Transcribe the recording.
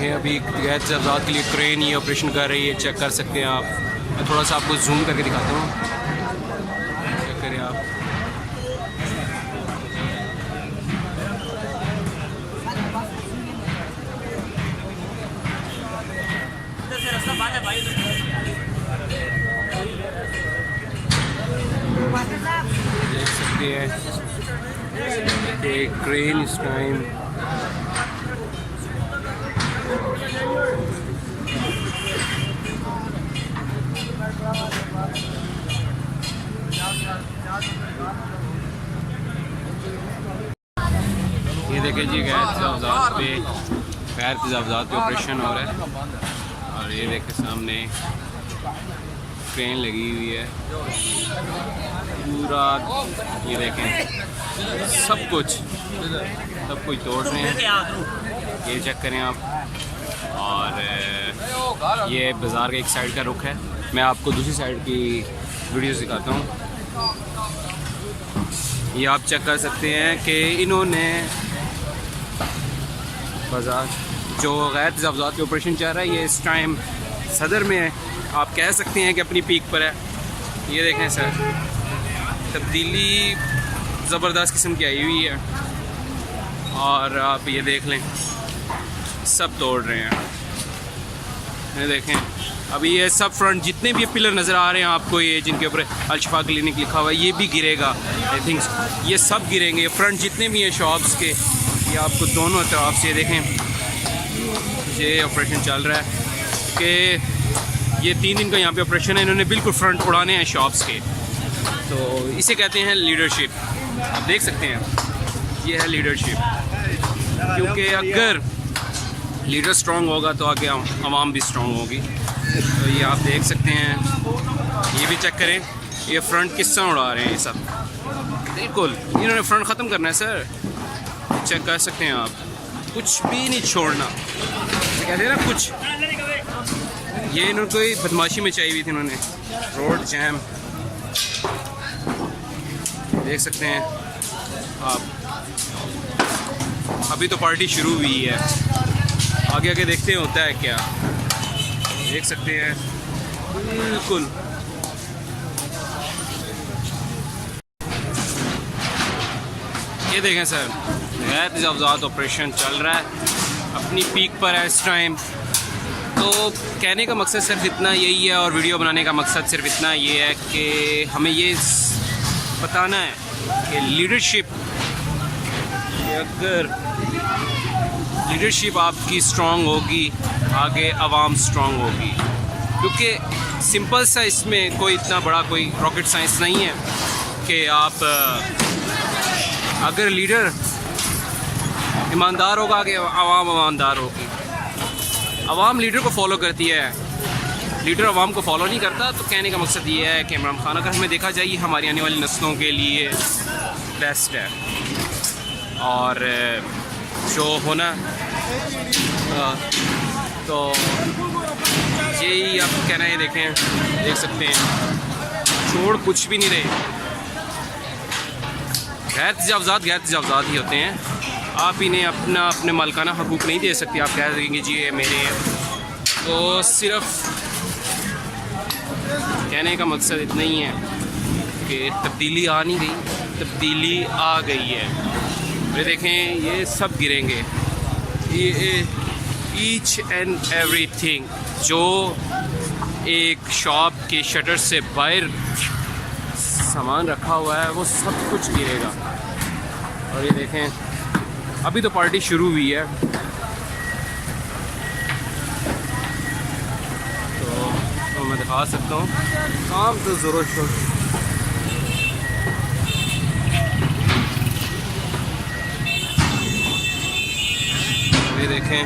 देखें अभी गैस जब्जात के लिए क्रेन ये ऑपरेशन कर रही है, चेक कर सकते हैं आप। मैं थोड़ा सा आपको जूम करके दिखाता हूँ, चेक करें आप। देख सकते हैं कि क्रेन इस टाइम ये देखें जी गैर तेजावजात पे ऑपरेशन हो रहा है। और ये देखें सामने क्रेन लगी हुई है पूरा, ये देखें सब कुछ तोड़ रहे हैं, ये चेक करें आप। और ये बाज़ार का एक साइड का रुख है, मैं आपको दूसरी साइड की वीडियो दिखाता हूँ। ये आप चेक कर सकते हैं कि इन्होंने बाज़ार जो गैर तजावुज़ात के ऑपरेशन चल रहा है, ये इस टाइम सदर में है, आप कह सकते हैं कि अपनी पीक पर है। ये देखें सर, तब्दीली ज़बरदस्त किस्म की आई हुई है। और आप ये देख लें सब तोड़ रहे हैं, ये देखें अभी ये सब फ्रंट जितने भी पिलर नज़र आ रहे हैं आपको, ये जिनके ऊपर अल-शिफा क्लिनिक लिखा हुआ है, ये भी गिरेगा आई थिंक, ये सब गिरेंगे। ये फ्रंट जितने भी हैं शॉप्स के, ये आपको दोनों तरफ से देखें ये ऑपरेशन चल रहा है कि ये 3 दिन का यहाँ पे ऑपरेशन है। इन्होंने बिल्कुल फ्रंट उड़ाने हैं शॉप्स के, तो इसे कहते हैं लीडरशिप। आप देख सकते हैं ये है लीडरशिप, क्योंकि अगर लीडर स्ट्रॉन्ग होगा तो आगे आवाम भी स्ट्रॉन्ग होगी। तो ये आप देख सकते हैं, ये भी चेक करें ये फ्रंट किस तरह उड़ा रहे हैं, ये सब बिल्कुल इन्होंने फ्रंट ख़त्म करना है सर। चेक कर सकते हैं आप, कुछ भी नहीं छोड़ना, कहते हैं ना कुछ। ये इन्होंने कोई बदमाशी में चाहिए हुई थी, इन्होंने रोड जैम देख सकते हैं आप। अभी तो पार्टी शुरू हुई है, आगे आगे देखते हैं होता है क्या। देख सकते हैं बिल्कुल ये देखें सर, गैर तजावुज़ात ऑपरेशन चल रहा है, अपनी पीक पर है इस टाइम। तो कहने का मकसद सिर्फ इतना यही है, और वीडियो बनाने का मकसद सिर्फ इतना ये है कि हमें ये बताना है कि लीडरशिप, अगर लीडरशिप आपकी स्ट्रॉन्ग होगी आगे आवाम स्ट्रॉन्ग होगी। क्योंकि सिंपल सा इसमें कोई इतना बड़ा कोई रॉकेट साइंस नहीं है कि आप अगर लीडर ईमानदार होगा आगे आवाम ईमानदार होगी। आवाम लीडर को फॉलो करती है, लीडर आवाम को फॉलो नहीं करता। तो कहने का मकसद ये है कि इमरान खान अगर हमें देखा जाए हमारी आने वाली नस्लों के लिए बेस्ट है। और जो होना तो यही आप कहना है, देखें देख सकते हैं छोड़ कुछ भी नहीं रहे। गैर तजावुज़ात ही होते हैं, आप इन्हें अपने मालिकाना हकूक़ नहीं दे सकते। आप कह देंगे जी ये मेरे हैं। तो सिर्फ कहने का मकसद इतना ही है कि तब्दीली आ नहीं गई, तब्दीली आ गई है। ये देखें ये सब गिरेंगे, ये ईच एंड एवरीथिंग जो एक शॉप के शटर से बाहर सामान रखा हुआ है वो सब कुछ गिरेगा। और ये देखें अभी तो पार्टी शुरू हुई है, तो मैं दिखा सकता हूँ काम तो ज़रूर शुरू। ये देखें